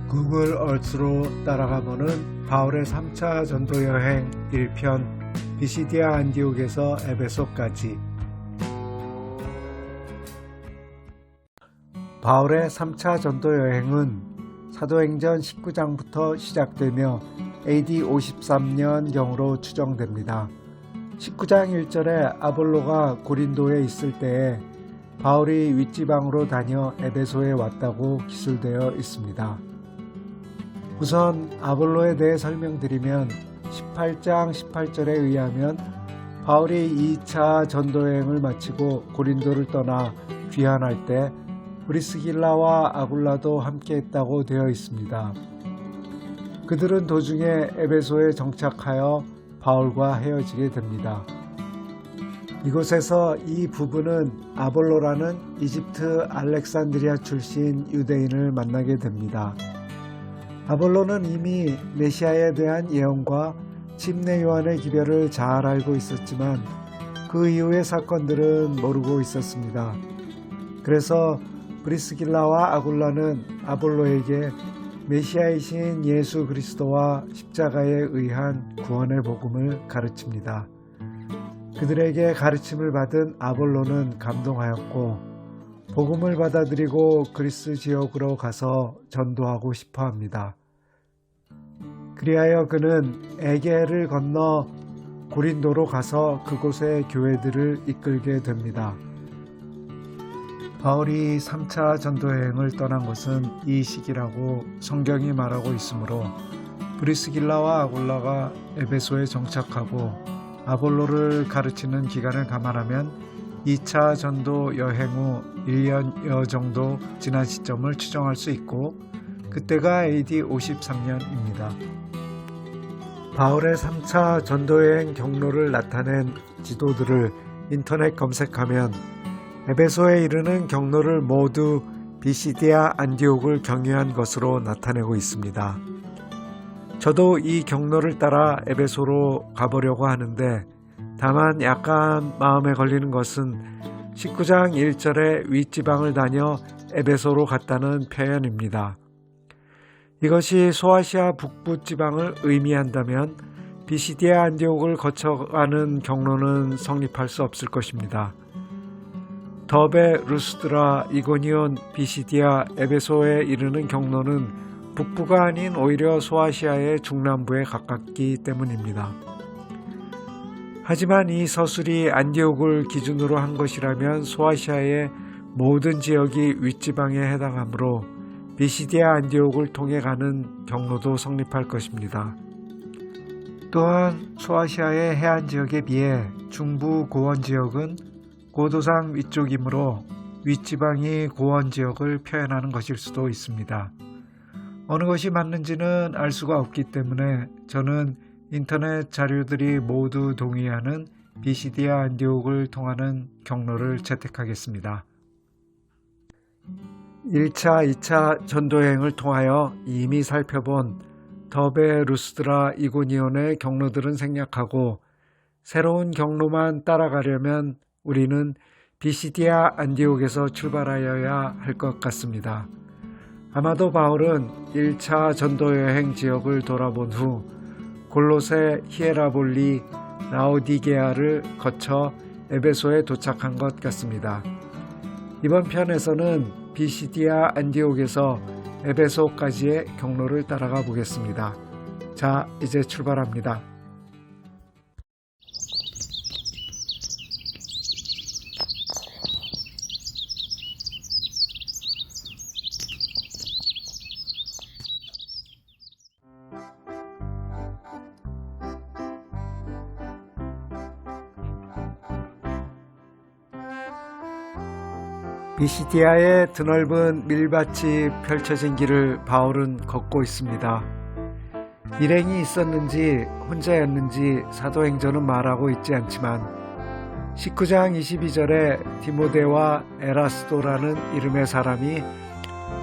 구글 얼스로 따라가보는 바울의 3차 전도여행 1편 비시디아 안디옥에서 에베소까지. 바울의 3차 전도여행은 사도행전 19장부터 시작되며 AD 53년경으로 추정됩니다. 19장 1절에 아볼로가 고린도에 있을 때에 바울이 윗지방으로 다녀 에베소에 왔다고 기술되어 있습니다. 우선 아볼로에 대해 설명드리면 18장 18절에 의하면 바울이 2차 전도여행을 마치고 고린도를 떠나 귀환할 때 브리스길라와 아굴라도 함께했다고 되어 있습니다. 그들은 도중에 에베소에 정착하여 바울과 헤어지게 됩니다. 이곳에서 이 부부는 아볼로라는 이집트 알렉산드리아 출신 유대인을 만나게 됩니다. 아볼로는 이미 메시아에 대한 예언과 침례 요한의 기별을 잘 알고 있었지만 그 이후의 사건들은 모르고 있었습니다. 그래서 브리스길라와 아굴라는 아볼로에게 메시아이신 예수 그리스도와 십자가에 의한 구원의 복음을 가르칩니다. 그들에게 가르침을 받은 아볼로는 감동하였고 복음을 받아들이고 그리스 지역으로 가서 전도하고 싶어 합니다. 그리하여 그는 에게를 건너 고린도로 가서 그곳의 교회들을 이끌게 됩니다. 바울이 3차 전도여행을 떠난 것은 이 시기라고 성경이 말하고 있으므로 브리스길라와 아굴라가 에베소에 정착하고 아볼로를 가르치는 기간을 감안하면 2차 전도 여행 후 1년여 정도 지난 시점을 추정할 수 있고 그때가 AD 53년입니다. 바울의 3차 전도여행 경로를 나타낸 지도들을 인터넷 검색하면 에베소에 이르는 경로를 모두 비시디아 안디옥을 경유한 것으로 나타내고 있습니다. 저도 이 경로를 따라 에베소로 가보려고 하는데 다만 약간 마음에 걸리는 것은 19장 1절에 윗지방을 다녀 에베소로 갔다는 표현입니다. 이것이 소아시아 북부 지방을 의미한다면 비시디아 안디옥을 거쳐가는 경로는 성립할 수 없을 것입니다. 더베, 루스드라, 이고니온, 비시디아, 에베소에 이르는 경로는 북부가 아닌 오히려 소아시아의 중남부에 가깝기 때문입니다. 하지만 이 서술이 안디옥을 기준으로 한 것이라면 소아시아의 모든 지역이 윗지방에 해당하므로 비시디아 안디옥을 통해 가는 경로도 성립할 것입니다. 또한 소아시아의 해안 지역에 비해 중부 고원 지역은 고도상 위쪽이므로 윗지방이 고원 지역을 표현하는 것일 수도 있습니다. 어느 것이 맞는지는 알 수가 없기 때문에 저는 인터넷 자료들이 모두 동의하는 비시디아 안디옥을 통하는 경로를 채택하겠습니다. 1차, 2차 전도여행을 통하여 이미 살펴본 더베, 루스드라, 이고니온의 경로들은 생략하고 새로운 경로만 따라가려면 우리는 비시디아 안디옥에서 출발하여야 할 것 같습니다. 아마도 바울은 1차 전도여행 지역을 돌아본 후 골로새, 히에라볼리, 라오디게아를 거쳐 에베소에 도착한 것 같습니다. 이번 편에서는 비시디아 안디옥에서 에베소까지의 경로를 따라가 보겠습니다. 자, 이제 출발합니다. 비시디아의 드넓은 밀밭이 펼쳐진 길을 바울은 걷고 있습니다. 일행이 있었는지 혼자였는지 사도행전은 말하고 있지 않지만 19장 22절에 디모데와 에라스도라는 이름의 사람이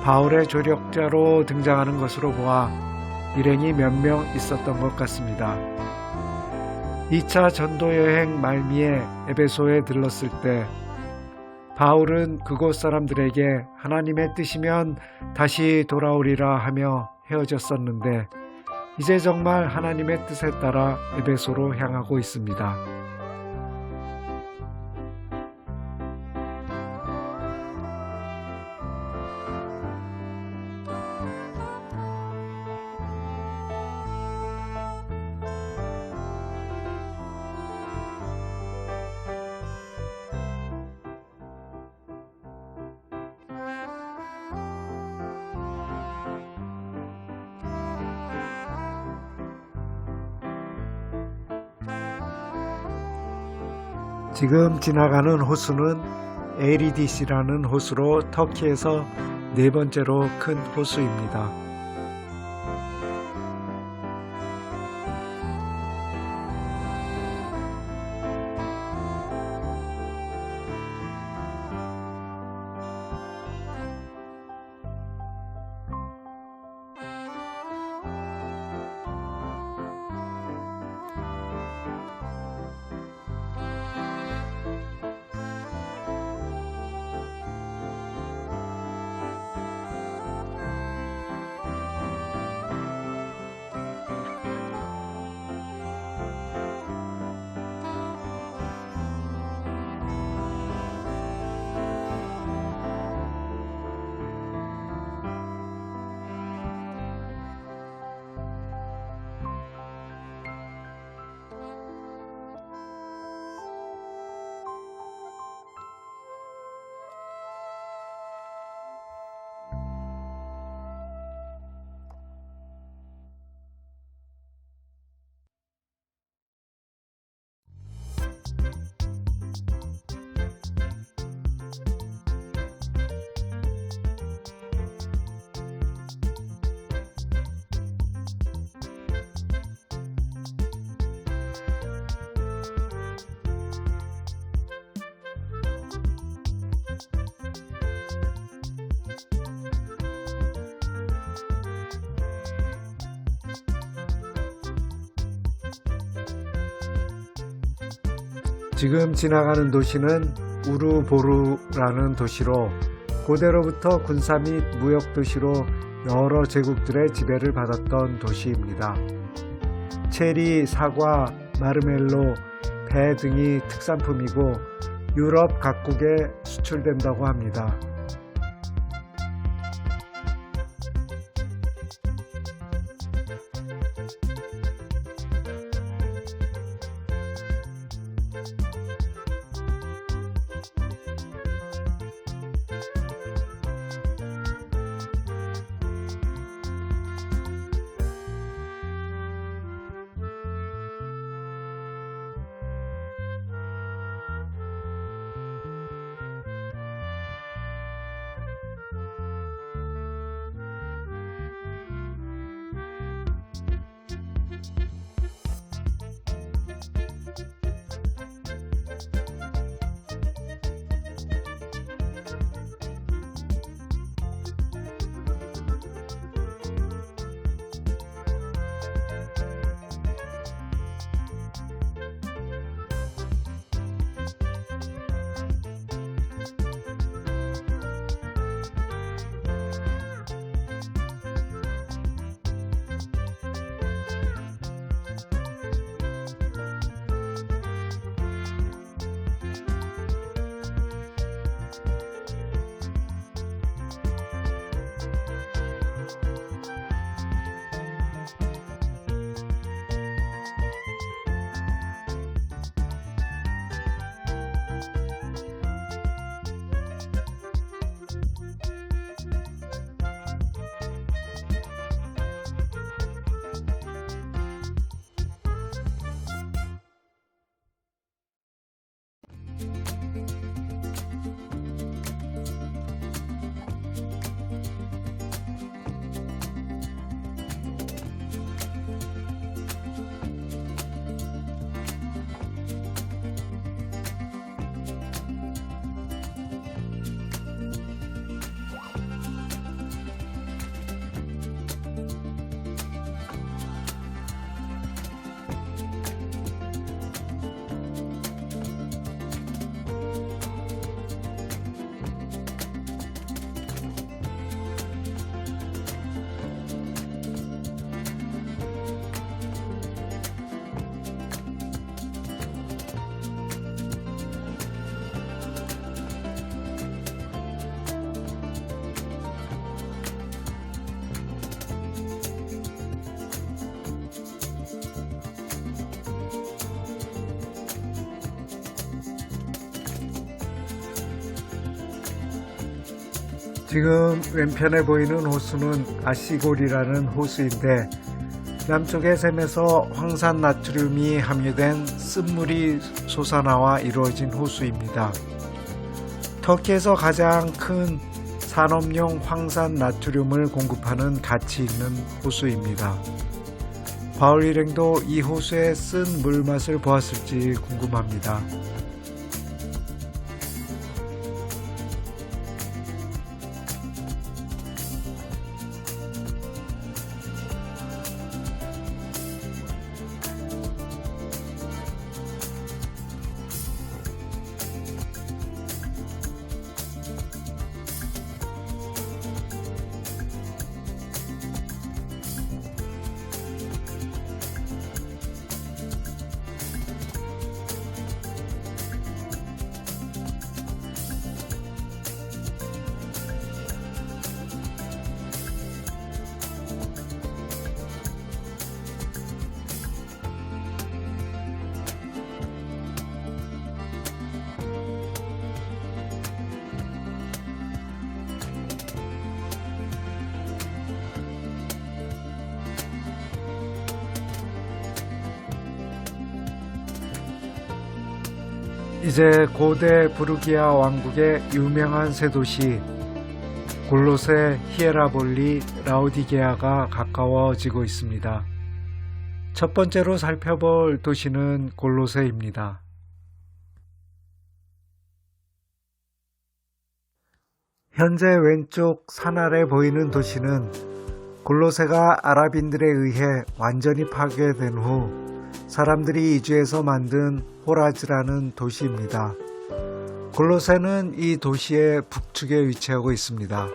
바울의 조력자로 등장하는 것으로 보아 일행이 몇 명 있었던 것 같습니다. 2차 전도여행 말미에 에베소에 들렀을 때 바울은 그곳 사람들에게 하나님의 뜻이면 다시 돌아오리라 하며 헤어졌었는데 이제 정말 하나님의 뜻에 따라 에베소로 향하고 있습니다. 지금 지나가는 호수는 에리디시라는 호수로 터키에서 네 번째로 큰 호수입니다. 지금 지나가는 도시는 우르보르라는 도시로 고대로부터 군사 및 무역 도시로 여러 제국들의 지배를 받았던 도시입니다. 체리, 사과, 마르멜로, 배 등이 특산품이고 유럽 각국에 수출된다고 합니다. 지금 왼편에 보이는 호수는 아시골이라는 호수인데 남쪽의 샘에서 황산 나트륨이 함유된 쓴물이 솟아나와 이루어진 호수입니다. 터키에서 가장 큰 산업용 황산 나트륨을 공급하는 가치 있는 호수입니다. 바울 일행도 이 호수의 쓴 물맛을 보았을지 궁금합니다. 이제 고대 부르기아 왕국의 유명한 세 도시 골로세, 히에라볼리, 라오디게아가 가까워지고 있습니다. 첫 번째로 살펴볼 도시는 골로세입니다. 현재 왼쪽 산 아래 보이는 도시는 골로세가 아랍인들에 의해 완전히 파괴된 후 사람들이 이주해서 만든 호라즈라는 도시입니다. 골로세는 이 도시의 북측에 위치하고 있습니다.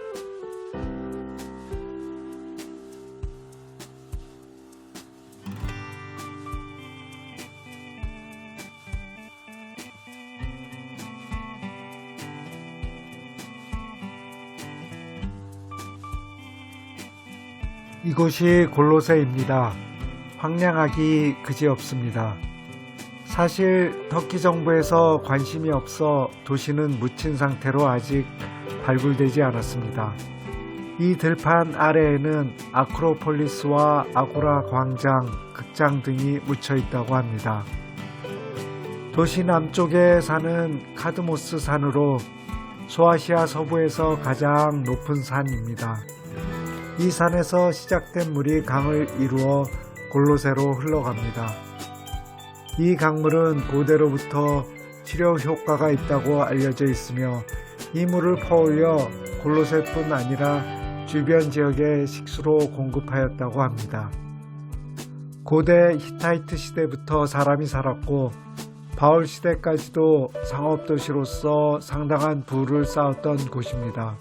이곳이 골로세입니다. 황량하기 그지없습니다. 사실 터키 정부에서 관심이 없어 도시는 묻힌 상태로 아직 발굴되지 않았습니다. 이 들판 아래에는 아크로폴리스와 아고라 광장, 극장 등이 묻혀 있다고 합니다. 도시 남쪽에 사는 카드모스 산으로 소아시아 서부에서 가장 높은 산입니다. 이 산에서 시작된 물이 강을 이루어 골로세로 흘러갑니다. 이 강물은 고대로부터 치료 효과가 있다고 알려져 있으며 이 물을 퍼올려 골로세뿐 아니라 주변 지역에 식수로 공급하였다고 합니다. 고대 히타이트 시대부터 사람이 살았고 바울 시대까지도 상업도시로서 상당한 부를 쌓았던 곳입니다.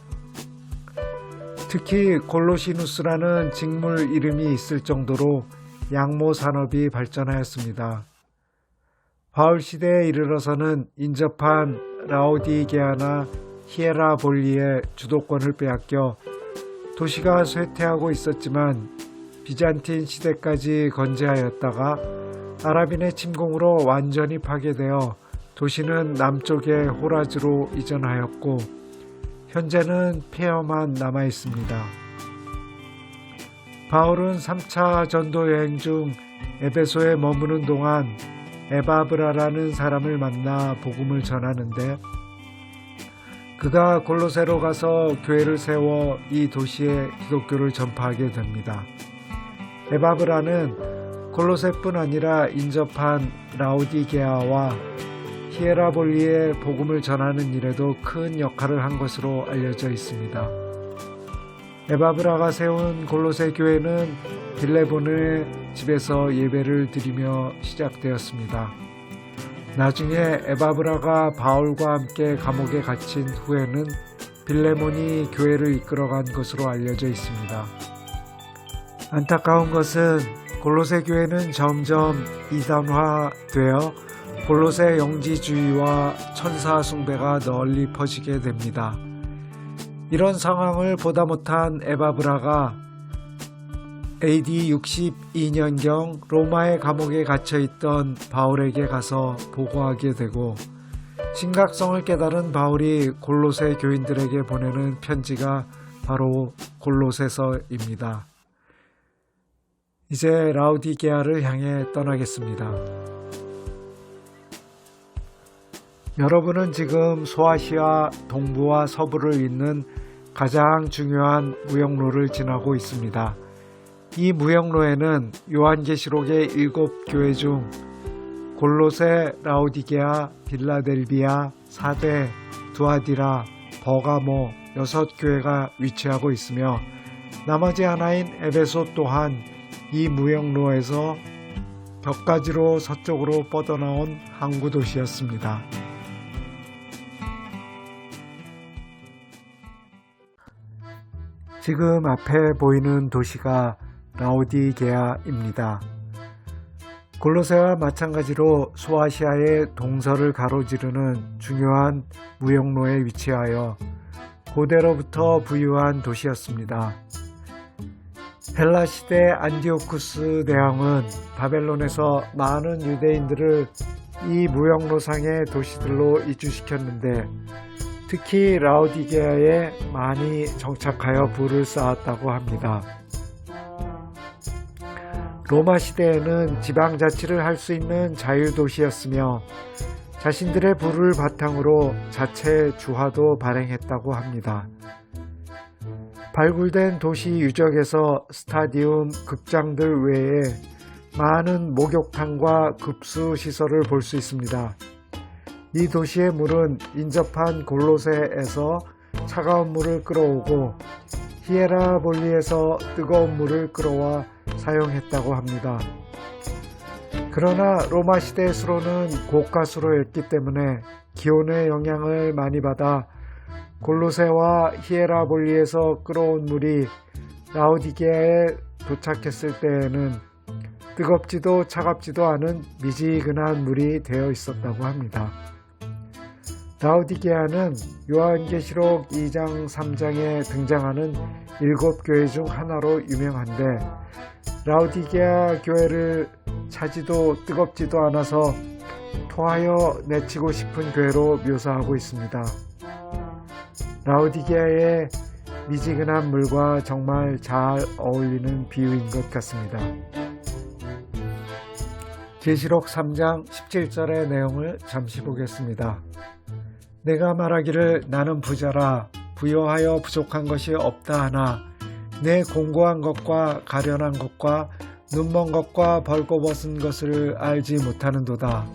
특히 골로시누스라는 직물 이름이 있을 정도로 양모 산업이 발전하였습니다. 바울 시대에 이르러서는 인접한 라오디게아나 히에라볼리의 주도권을 빼앗겨 도시가 쇠퇴하고 있었지만 비잔틴 시대까지 건재하였다가 아랍인의 침공으로 완전히 파괴되어 도시는 남쪽의 호라즈로 이전하였고 현재는 폐허만 남아 있습니다. 바울은 3차 전도 여행 중 에베소에 머무는 동안 에바브라라는 사람을 만나 복음을 전하는데 그가 골로새로 가서 교회를 세워 이 도시에 기독교를 전파하게 됩니다. 에바브라는 골로새뿐 아니라 인접한 라오디게아와 히에라볼리에 복음을 전하는 일에도 큰 역할을 한 것으로 알려져 있습니다. 에바브라가 세운 골로새 교회는 빌레본의 집에서 예배를 드리며 시작되었습니다. 나중에 에바브라가 바울과 함께 감옥에 갇힌 후에는 빌레몬이 교회를 이끌어간 것으로 알려져 있습니다. 안타까운 것은 골로새 교회는 점점 이단화되어 골로새 영지주의와 천사 숭배가 널리 퍼지게 됩니다. 이런 상황을 보다 못한 에바브라가 AD 62년경 로마의 감옥에 갇혀있던 바울에게 가서 보고하게 되고 심각성을 깨달은 바울이 골로새 교인들에게 보내는 편지가 바로 골로새서입니다. 이제 라오디게아를 향해 떠나겠습니다. 여러분은 지금 소아시아 동부와 서부를 잇는 가장 중요한 무역로를 지나고 있습니다. 이 무역로에는 요한계시록의 7교회 중 골로새, 라오디게아, 빌라델비아, 사데, 두아디라, 버가모 6교회가 위치하고 있으며 나머지 하나인 에베소 또한 이 무역로에서 벽가지로 서쪽으로 뻗어나온 항구 도시였습니다. 지금 앞에 보이는 도시가 라오디게아입니다. 골로새와 마찬가지로 소아시아의 동서를 가로지르는 중요한 무역로에 위치하여 고대로부터 부유한 도시였습니다. 헬라 시대 안디오쿠스 대왕은 바벨론에서 많은 유대인들을 이 무역로상의 도시들로 이주시켰는데 특히 라오디게아에 많이 정착하여 부를 쌓았다고 합니다. 로마 시대에는 지방자치를 할 수 있는 자유도시였으며 자신들의 부를 바탕으로 자체 주화도 발행했다고 합니다. 발굴된 도시 유적에서 스타디움, 극장들 외에 많은 목욕탕과 급수 시설을 볼 수 있습니다. 이 도시의 물은 인접한 골로새에서 차가운 물을 끌어오고 히에라볼리에서 뜨거운 물을 끌어와 사용했다고 합니다. 그러나 로마 시대의 수로는 고가 수로였기 때문에 기온의 영향을 많이 받아 골로새와 히에라볼리에서 끌어온 물이 라오디게아에 도착했을 때에는 뜨겁지도 차갑지도 않은 미지근한 물이 되어 있었다고 합니다. 라오디게아는 요한계시록 2장 3장에 등장하는 7교회 중 하나로 유명한데 라오디게아 교회를 차지도 뜨겁지도 않아서 토하여 내치고 싶은 교회로 묘사하고 있습니다. 라오디게아의 미지근한 물과 정말 잘 어울리는 비유인 것 같습니다. 계시록 3장 17절의 내용을 잠시 보겠습니다. 내가 말하기를 나는 부자라 부여하여 부족한 것이 없다 하나 내 공고한 것과 가련한 것과 눈먼 것과 벌거벗은 것을 알지 못하는도다.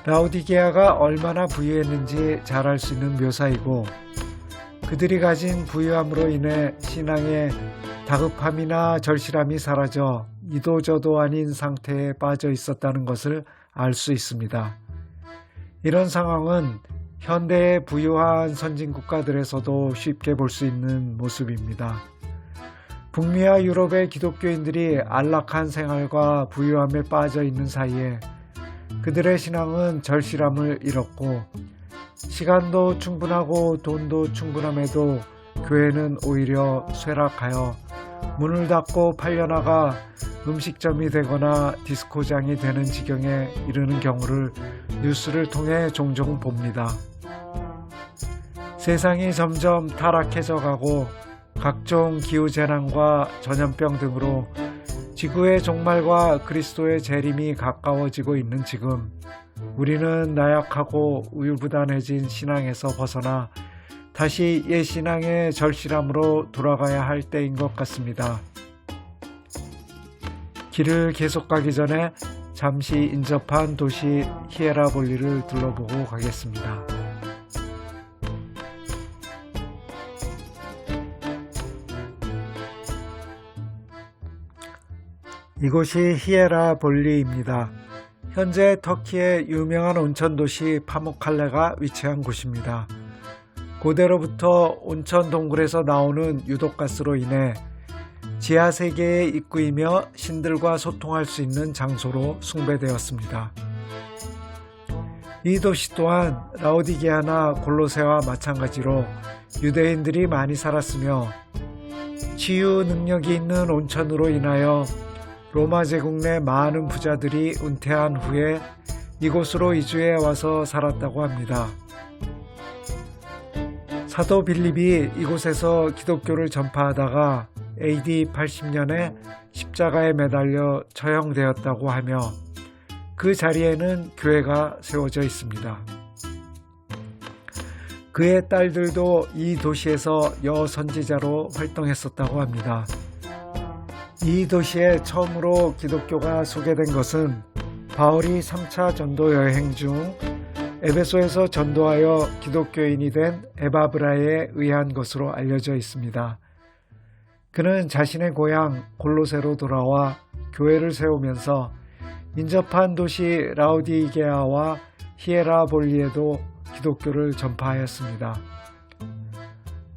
라오디게아가 얼마나 부유했는지 잘 알 수 있는 묘사이고 그들이 가진 부유함으로 인해 신앙의 다급함이나 절실함이 사라져 이도저도 아닌 상태에 빠져 있었다는 것을 알 수 있습니다. 이런 상황은 현대의 부유한 선진 국가들에서도 쉽게 볼 수 있는 모습입니다. 북미와 유럽의 기독교인들이 안락한 생활과 부유함에 빠져 있는 사이에 그들의 신앙은 절실함을 잃었고 시간도 충분하고 돈도 충분함에도 교회는 오히려 쇠락하여 문을 닫고 팔려나가 음식점이 되거나 디스코장이 되는 지경에 이르는 경우를 뉴스를 통해 종종 봅니다. 세상이 점점 타락해져 가고 각종 기후재난과 전염병 등으로 지구의 종말과 그리스도의 재림이 가까워지고 있는 지금 우리는 나약하고 우유부단해진 신앙에서 벗어나 다시 옛 신앙의 절실함으로 돌아가야 할 때인 것 같습니다. 길을 계속 가기 전에 잠시 인접한 도시 히에라볼리를 둘러보고 가겠습니다. 이곳이 히에라볼리입니다. 현재 터키의 유명한 온천 도시 파무칼레가 위치한 곳입니다. 고대로부터 온천 동굴에서 나오는 유독가스로 인해 지하 세계의 입구이며 신들과 소통할 수 있는 장소로 숭배되었습니다. 이 도시 또한 라오디게아나 골로새와 마찬가지로 유대인들이 많이 살았으며 치유 능력이 있는 온천으로 인하여 로마 제국 내 많은 부자들이 은퇴한 후에 이곳으로 이주해 와서 살았다고 합니다. 사도 빌립이 이곳에서 기독교를 전파하다가 AD 80년에 십자가에 매달려 처형되었다고 하며 그 자리에는 교회가 세워져 있습니다. 그의 딸들도 이 도시에서 여선지자로 활동했었다고 합니다. 이 도시에 처음으로 기독교가 소개된 것은 바울이 3차 전도 여행 중 에베소에서 전도하여 기독교인이 된 에바브라에 의한 것으로 알려져 있습니다. 그는 자신의 고향 골로새로 돌아와 교회를 세우면서 인접한 도시 라우디게아와 히에라볼리에도 기독교를 전파하였습니다.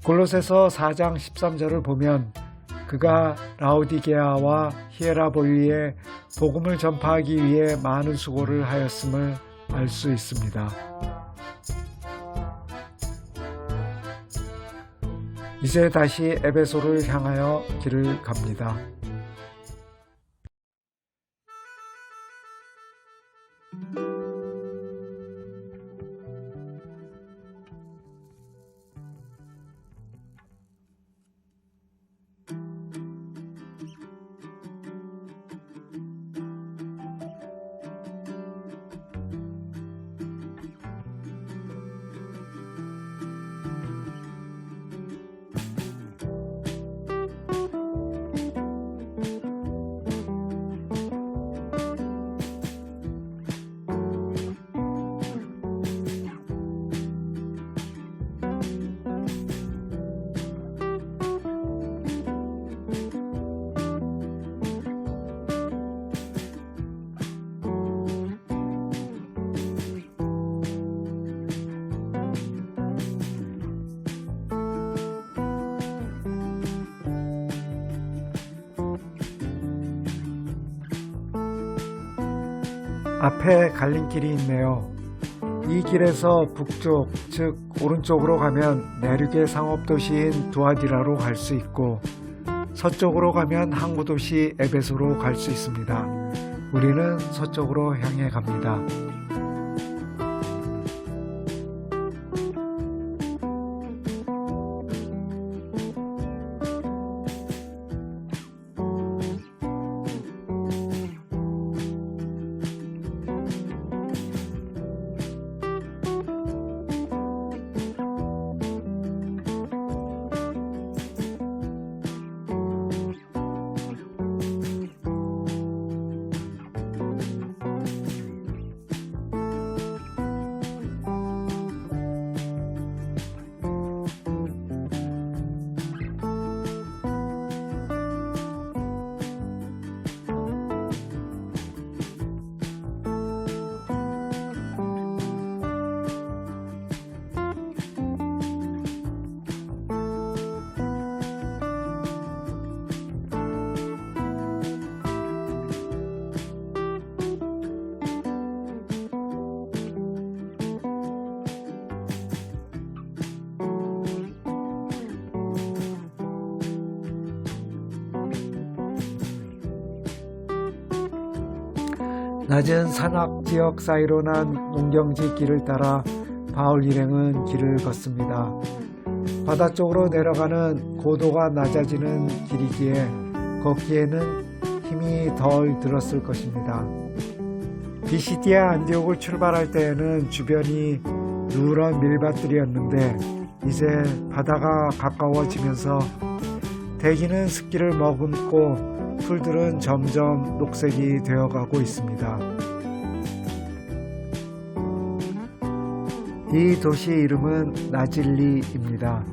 골로새서 4장 13절을 보면 그가 라우디게아와 히에라볼리에 복음을 전파하기 위해 많은 수고를 하였음을 알 수 있습니다. 이제 다시 에베소를 향하여 길을 갑니다. 앞에 갈림길이 있네요. 이 길에서 북쪽, 즉 오른쪽으로 가면 내륙의 상업도시인 두아디라로 갈 수 있고 서쪽으로 가면 항구도시 에베소로 갈 수 있습니다. 우리는 서쪽으로 향해 갑니다. 낮은 산악지역 사이로 난 농경지 길을 따라 바울 일행은 길을 걷습니다. 바다 쪽으로 내려가는 고도가 낮아지는 길이기에 걷기에는 힘이 덜 들었을 것입니다. 비시디아 안디옥을 출발할 때에는 주변이 누런 밀밭들이었는데 이제 바다가 가까워지면서 대기는 습기를 머금고 풀들은 점점 녹색이 되어가고 있습니다. 이 도시 이름은 나질리입니다.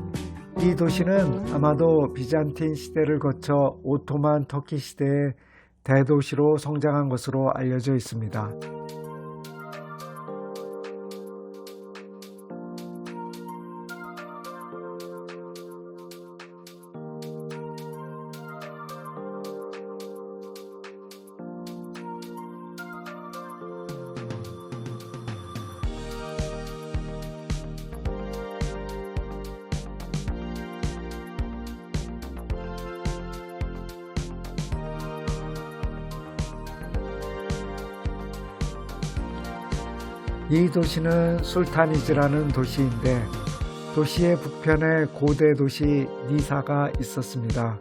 이 도시는 아마도 비잔틴 시대를 거쳐 오토만 터키 시대의 대도시로 성장한 것으로 알려져 있습니다. 이 도시는 술타니즈라는 도시인데 도시의 북편에 고대 도시 니사가 있었습니다.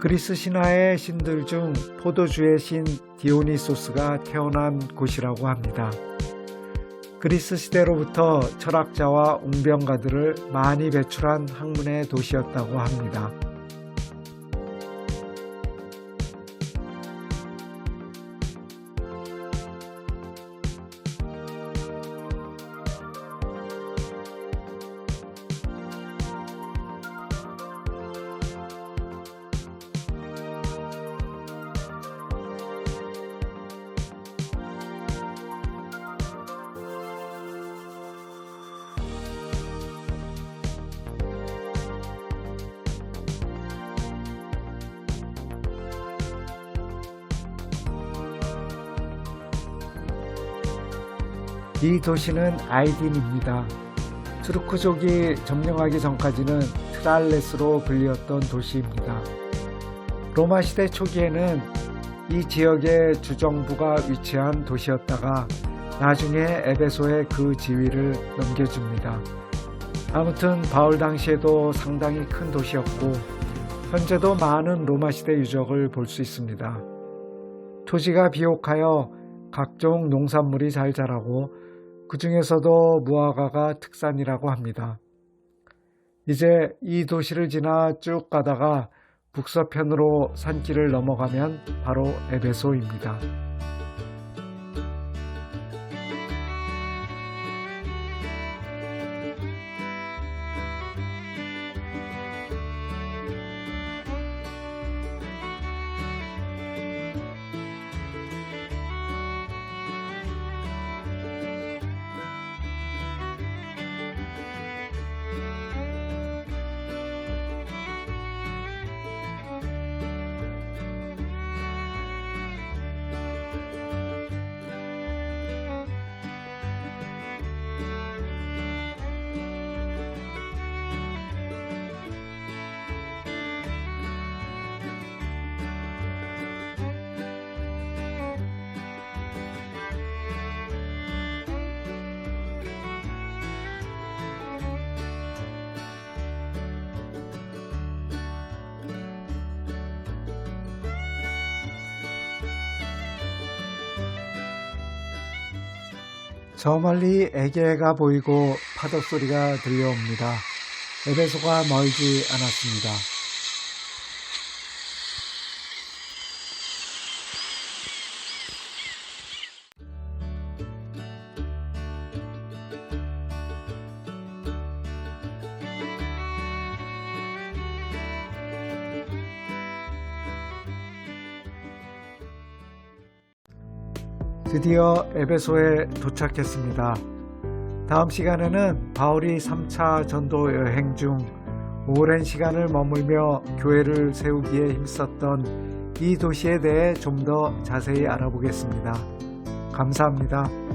그리스 신화의 신들 중 포도주의 신 디오니소스가 태어난 곳이라고 합니다. 그리스 시대로부터 철학자와 웅변가들을 많이 배출한 학문의 도시였다고 합니다. 이 도시는 아이딘입니다. 투르크족이 점령하기 전까지는 트랄레스로 불리었던 도시입니다. 로마 시대 초기에는 이 지역의 주정부가 위치한 도시였다가 나중에 에베소에 그 지위를 넘겨줍니다. 아무튼 바울 당시에도 상당히 큰 도시였고 현재도 많은 로마 시대 유적을 볼 수 있습니다. 토지가 비옥하여 각종 농산물이 잘 자라고 그 중에서도 무화과가 특산이라고 합니다. 이제 이 도시를 지나 쭉 가다가 북서편으로 산길을 넘어가면 바로 에베소입니다. 저 멀리 에게해가 보이고 파도 소리가 들려옵니다. 에베소가 멀지 않았습니다. 드디어 에베소에 도착했습니다. 다음 시간에는 바울이 3차 전도 여행 중 오랜 시간을 머물며 교회를 세우기에 힘썼던 이 도시에 대해 좀 더 자세히 알아보겠습니다. 감사합니다.